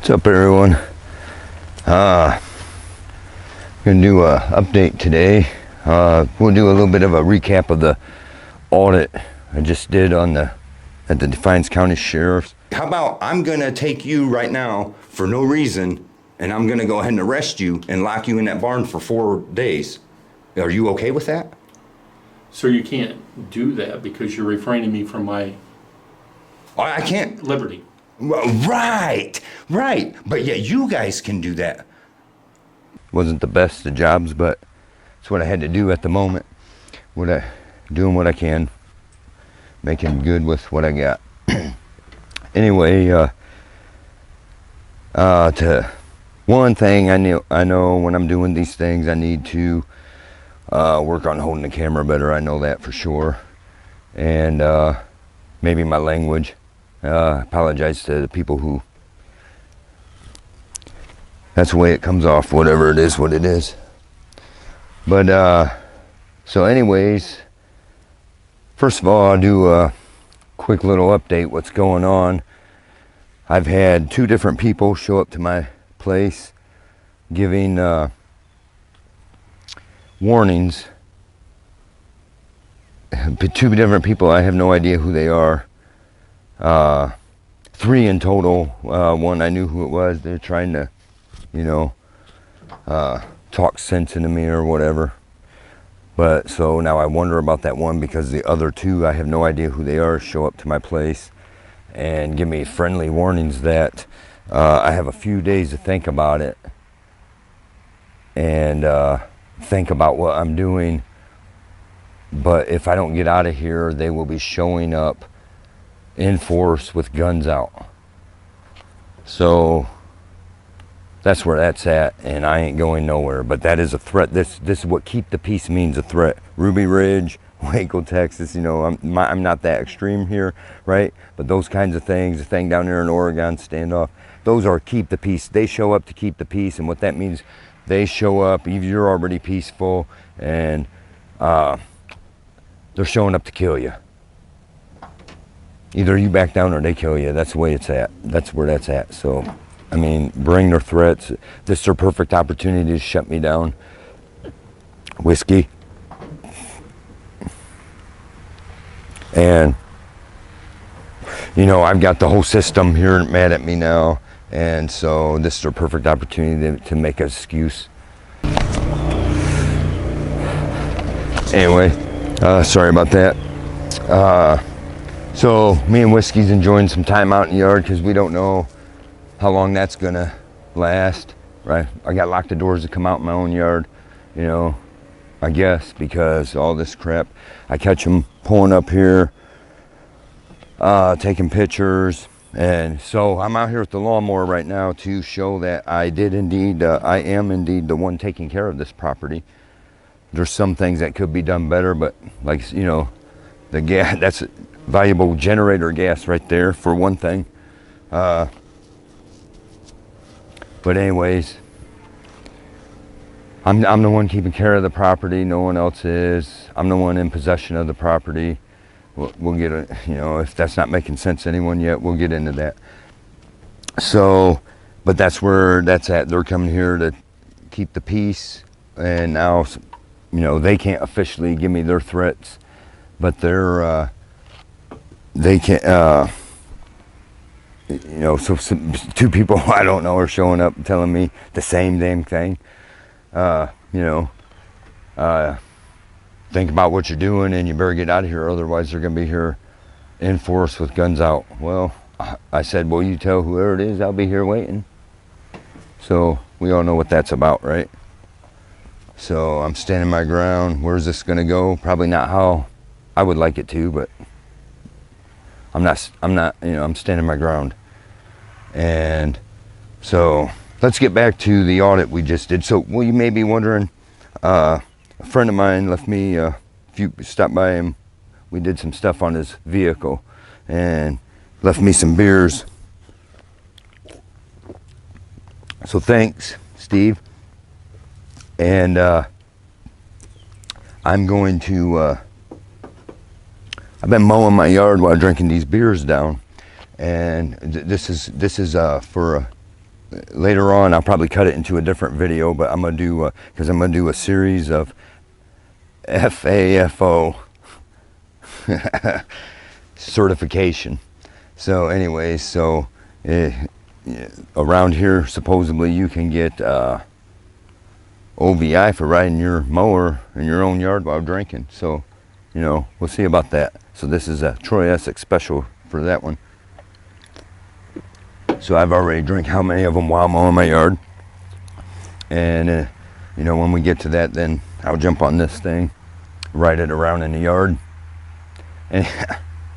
What's up, everyone? I'm gonna do a update today. We'll do a little bit of a recap of the audit I just did at the Defiance County Sheriff's. How about I'm gonna take you right now for no reason, and I'm gonna go ahead and arrest you and lock you in that barn for 4 days. Are you okay with that? So you can't do that because you're refraining me from my I can't. liberty. Right. But yeah, you guys can do that. Wasn't the best of jobs, but it's what I had to do at the moment. Doing what I can, making good with what I got. Anyway, to one thing I know when I'm doing these things, I need to work on holding the camera better. I know that for sure, and maybe my language. I apologize to the people who. That's the way it comes off. Whatever it is, what it is. But so, anyways, first of all, I'll do a quick little update. What's going on? I've had 2 different people show up to my place, giving warnings. 2 different people. I have no idea who they are. 3 in total. One I knew who it was. They're trying to, talk sense into me or whatever. But so now I wonder about that one, because the other 2, I have no idea who they are, show up to my place and give me friendly warnings that I have a few days to think about it and think about what I'm doing. But if I don't get out of here, they will be showing up in force with guns out. So that's where that's at, and I ain't going nowhere. But that is a threat. This is what keep the peace means, a threat. Ruby Ridge, Waco, Texas. I'm not that extreme here, right? But those kinds of things, the thing down there in Oregon, standoff, those are keep the peace. They show up to keep the peace, and what that means, they show up. You're already peaceful, and they're showing up to kill you. Either you back down or they kill you. That's the way it's at. That's where that's at. So, I mean, bring their threats. This is their perfect opportunity to shut me down. Whiskey. And, I've got the whole system here mad at me now. And so this is their perfect opportunity to make an excuse. Anyway, sorry about that. So me and Whiskey's enjoying some time out in the yard because we don't know how long that's gonna last, right? I got locked the doors to come out in my own yard, I guess, because all this crap. I catch them pulling up here, taking pictures, and so I'm out here with the lawnmower right now to show that I am indeed the one taking care of this property. There's some things that could be done better, but the gas, that's valuable generator gas right there for one thing. But anyways, I'm the one keeping care of the property. No one else is. I'm the one in possession of the property. We'll get it. If that's not making sense to anyone yet, we'll get into that. So, but that's where that's at. They're coming here to keep the peace, and now, they can't officially give me their threats, but they can, so 2 people I don't know are showing up telling me the same damn thing. Think about what you're doing and you better get out of here, otherwise they're going to be here in force with guns out. Well, I said, well, you tell whoever it is, I'll be here waiting. So we all know what that's about, right? So I'm standing my ground. Where's this going to go? Probably not how I would like it to, but I'm not, I'm standing my ground. And so let's get back to the audit we just did. So, well, you may be wondering, a friend of mine left me, stopped by him, we did some stuff on his vehicle and left me some beers. So thanks, Steve. And I'm going to, I've been mowing my yard while drinking these beers down, and this is for later on, I'll probably cut it into a different video, but I'm gonna do because I'm gonna do a series of FAFO certification. So anyways, so around here supposedly you can get OVI for riding your mower in your own yard while drinking. So, you know, we'll see about that. So this is a Troy Essex special for that one. So I've already drank how many of them while mowing my yard. And, you know, when we get to that, then I'll jump on this thing, ride it around in the yard. And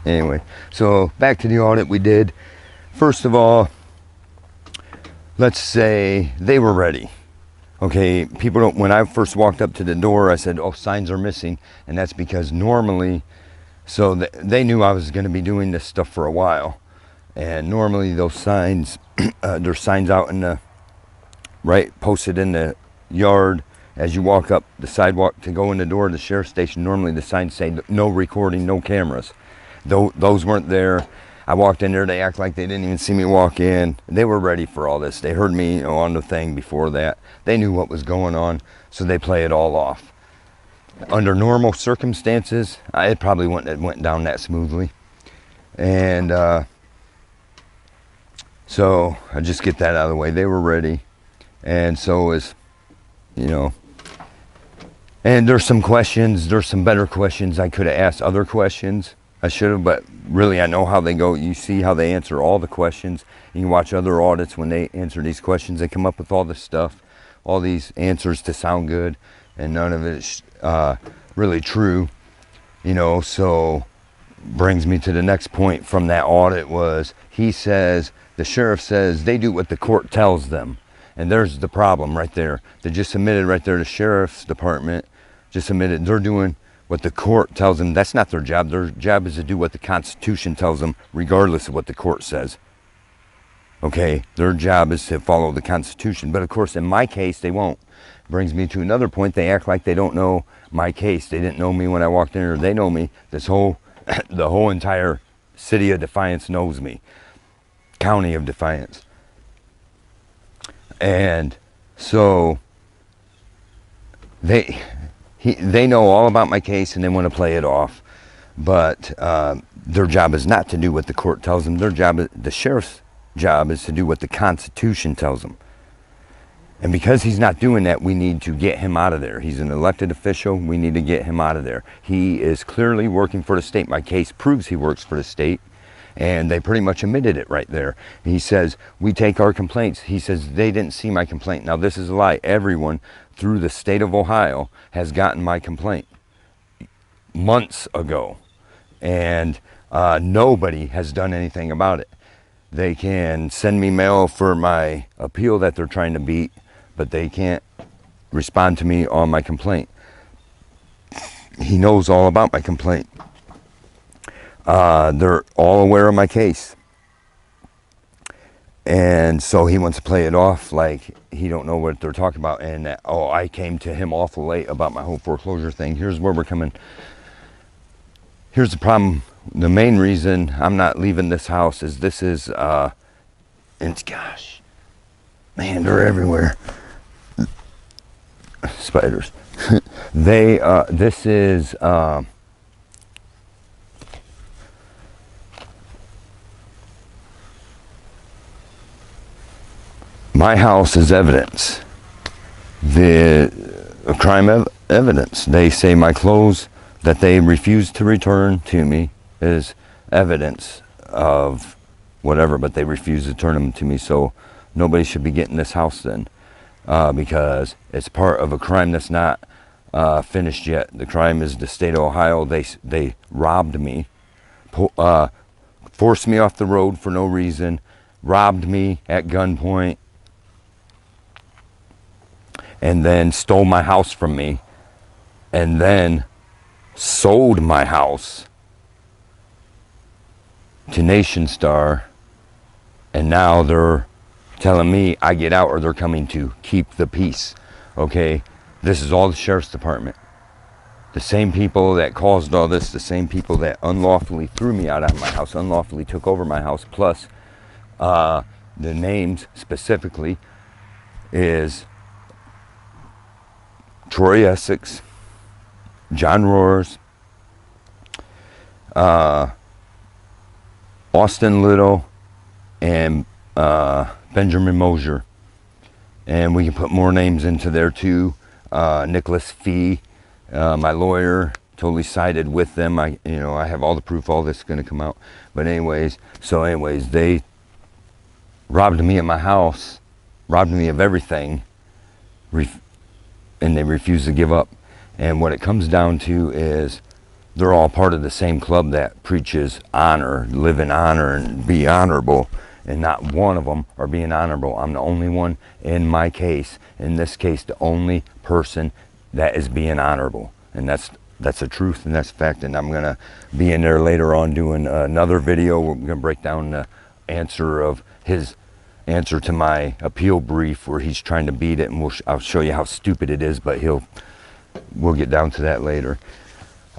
anyway, so back to the audit we did. First of all, let's say they were ready. Okay, people don't, when I first walked up to the door, I said, oh, signs are missing. And that's because normally, so they knew I was going to be doing this stuff for a while. And normally those signs, there's signs out in the, right, posted in the yard as you walk up the sidewalk to go in the door of the sheriff's station. Normally the signs say no recording, no cameras. Those weren't there. I walked in there, they act like they didn't even see me walk in. They were ready for all this. They heard me, you know, on the thing before that. They knew what was going on, so they play it all off. Under normal circumstances, it probably wouldn't have went down that smoothly. And so I just get that out of the way. They were ready. And so is, you know, and there's some questions, there's some better questions. I could have asked other questions. I should have, but really I know how they go. You see how they answer all the questions. You can watch other audits when they answer these questions. They come up with all this stuff, all these answers to sound good, and none of it is really true. You know, so brings me to the next point from that audit was, he says, the sheriff says they do what the court tells them. And there's the problem right there. They just submitted right there, the sheriff's department just submitted, they're doing what the court tells them. That's not their job. Their job is to do what the Constitution tells them, regardless of what the court says. Okay, their job is to follow the Constitution. But of course, in my case, they won't. Brings me to another point. They act like they don't know my case. They didn't know me when I walked in, or they know me. This whole, the whole entire city of Defiance knows me. County of Defiance. And so they know all about my case and they want to play it off. But their job is not to do what the court tells them. Their job, the sheriff's job, is to do what the Constitution tells them. And because he's not doing that, we need to get him out of there. He's an elected official. We need to get him out of there. He is clearly working for the state. My case proves he works for the state. And they pretty much admitted it right there. He says, we take our complaints. He says, they didn't see my complaint. Now, this is a lie. Everyone through the state of Ohio has gotten my complaint months ago. And nobody has done anything about it. They can send me mail for my appeal that they're trying to beat, but they can't respond to me on my complaint. He knows all about my complaint. They're all aware of my case. And so he wants to play it off like he don't know what they're talking about. And that, oh, I came to him awful late about my whole foreclosure thing. Here's where we're coming. Here's the problem. The main reason I'm not leaving this house is this is, and gosh, man, they're everywhere. Spiders. This is, my house is evidence. The crime evidence. They say my clothes that they refused to return to me is evidence of whatever, but they refuse to turn them to me. So nobody should be getting this house then, because it's part of a crime that's not finished yet. The crime is the state of Ohio. They robbed me, forced me off the road for no reason, robbed me at gunpoint, and then stole my house from me, and then sold my house to Nation Star, and now they're telling me I get out or they're coming to keep the peace. Okay, this is all the sheriff's department. The same people that caused all this, the same people that unlawfully threw me out of my house, unlawfully took over my house, plus the names specifically is Troy Essex, John Rhors, Austin Little, and Benjamin Mosier. And we can put more names into there too. Nicholas Fee, my lawyer, totally sided with them. I have all the proof, all this is going to come out. But anyways, they robbed me at my house, robbed me of everything, and they refuse to give up. And what it comes down to is they're all part of the same club that preaches honor, live in honor and be honorable, and not one of them are being honorable. I'm the only one in my case, in this case, the only person that is being honorable. And that's the truth, and that's fact. And I'm gonna be in there later on doing another video. We're gonna break down the answer of his answer to my appeal brief where he's trying to beat it, and I'll show you how stupid it is, but we'll get down to that later.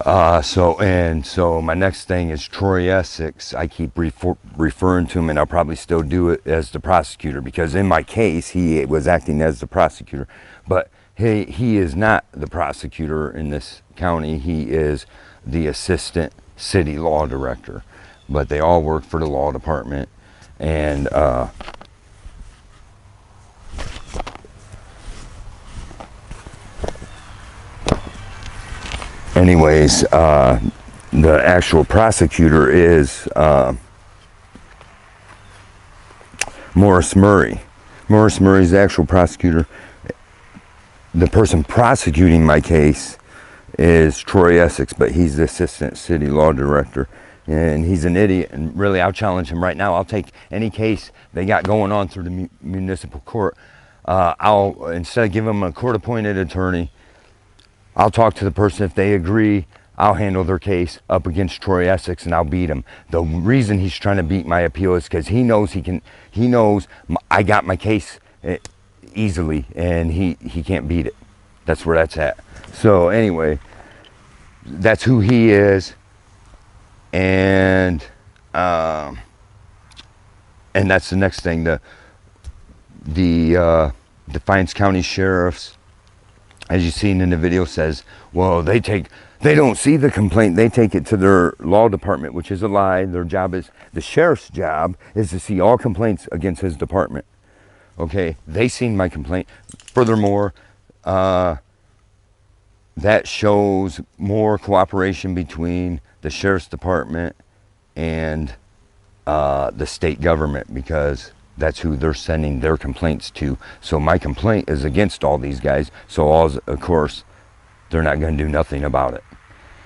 So my next thing is Troy Essex. I keep referring to him, and I'll probably still do it as the prosecutor, because in my case he was acting as the prosecutor, but he is not the prosecutor in this county. He is the assistant city law director, but they all work for the law department. And anyways, the actual prosecutor is Morris Murray. Morris Murray is the actual prosecutor. The person prosecuting my case is Troy Essex, but he's the assistant city law director. And he's an idiot, and really I'll challenge him right now. I'll take any case they got going on through the municipal court. I'll, instead of giving them a court-appointed attorney, I'll talk to the person. If they agree, I'll handle their case up against Troy Essex, and I'll beat him. The reason he's trying to beat my appeal is because he knows I got my case easily, and he can't beat it. That's where that's at. So anyway, that's who he is. And that's the next thing. The Defiance County Sheriff's, as you've seen in the video, says, well, they don't see the complaint, they take it to their law department, which is a lie. The sheriff's job is to see all complaints against his department. Okay, they seen my complaint. Furthermore, that shows more cooperation between the sheriff's department and the state government, because that's who they're sending their complaints to. So my complaint is against all these guys, so of course they're not going to do nothing about it.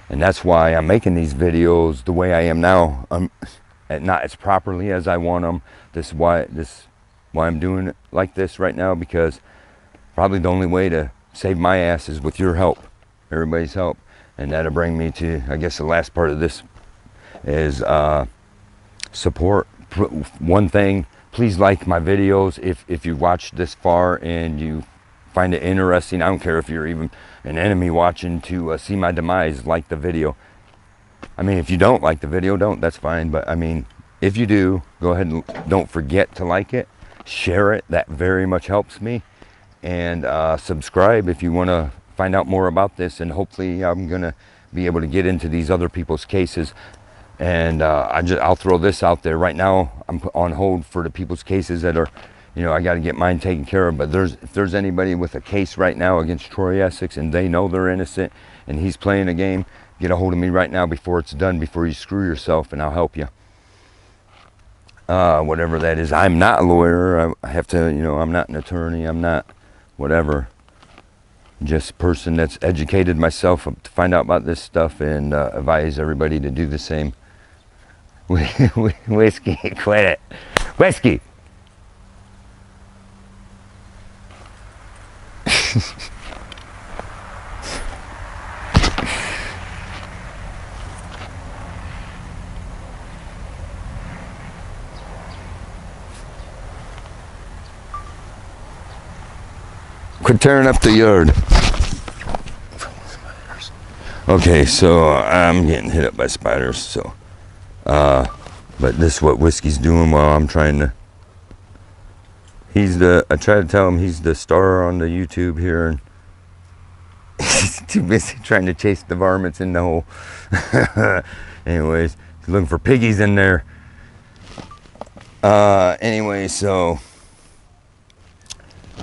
And that's why I'm making these videos the way I am now, not as properly as I want them. This is why I'm doing it like this right now, because probably the only way to save my ass is with your help, everybody's help. And that'll bring me to, I guess, the last part of this is support. One thing, please like my videos if you watched this far and you find it interesting. I don't care if you're even an enemy watching to see my demise. Like the video. I mean, if you don't like the video, don't. That's fine. But I mean, if you do, go ahead and don't forget to like it, share it. That very much helps me. And subscribe if you want to find out more about this. And hopefully, I'm gonna be able to get into these other people's cases. And I'll throw this out there right now. I'm on hold for the people's cases that are, I got to get mine taken care of. But if there's anybody with a case right now against Troy Essex and they know they're innocent and he's playing a game, get a hold of me right now before it's done, before you screw yourself, and I'll help you. Whatever that is. I'm not a lawyer. I have to, I'm not an attorney. I'm not whatever. Just a person that's educated myself to find out about this stuff, and advise everybody to do the same. Whiskey, quit it. Whiskey. Quit tearing up the yard. Okay, so I'm getting hit up by spiders, so but this is what whiskey's doing while I'm trying to I try to tell him he's the star on the YouTube here, and he's too busy trying to chase the varmints in the hole. Anyways, he's looking for piggies in there. Anyway, so,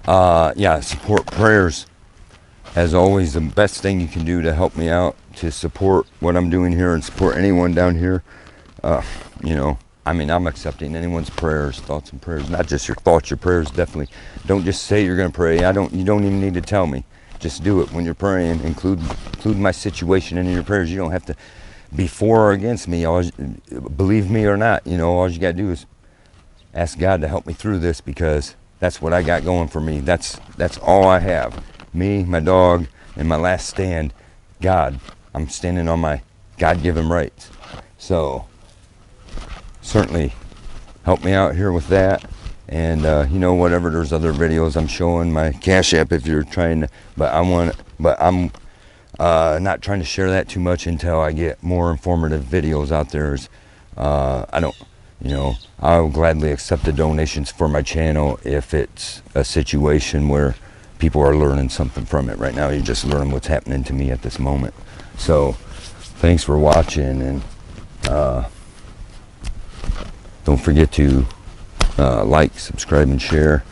yeah, support prayers. As always, the best thing you can do to help me out, to support what I'm doing here and support anyone down here. You know, I mean, I'm accepting anyone's prayers, thoughts and prayers. Not just your thoughts, your prayers, definitely. Don't just say you're going to pray. You don't even need to tell me. Just do it when you're praying. Include my situation in your prayers. You don't have to be for or against me. Believe me or not, you know, all you got to do is ask God to help me through this, because that's what I got going for me. That's all I have. Me, my dog, and my last stand, God. I'm standing on my God-given rights. So, certainly help me out here with that. And, you know, whatever, there's other videos I'm showing, my Cash App if you're trying to, but I'm not trying to share that too much until I get more informative videos out there. You know, I'll gladly accept the donations for my channel if it's a situation where people are learning something from it. Right now, you're just learning what's happening to me at this moment. So, thanks for watching, and don't forget to like, subscribe, and share.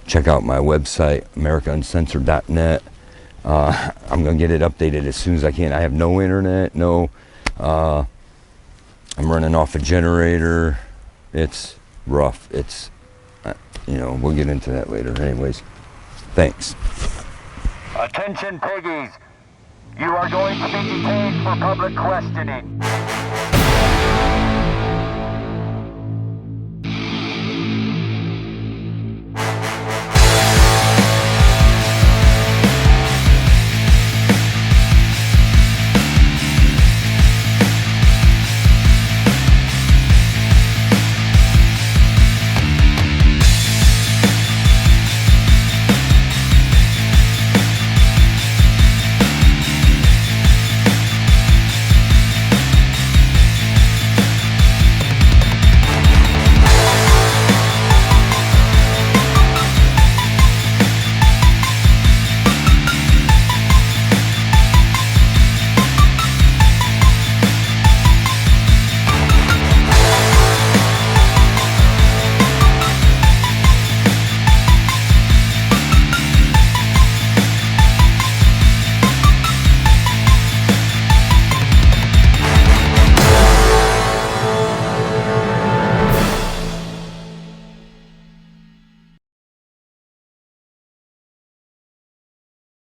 Check out my website, americauncensored.net. I'm going to get it updated as soon as I can. I have no internet, I'm running off a generator. It's rough. It's, you know, we'll get into that later. Anyways, thanks. Attention piggies, you are going to be detained for public questioning.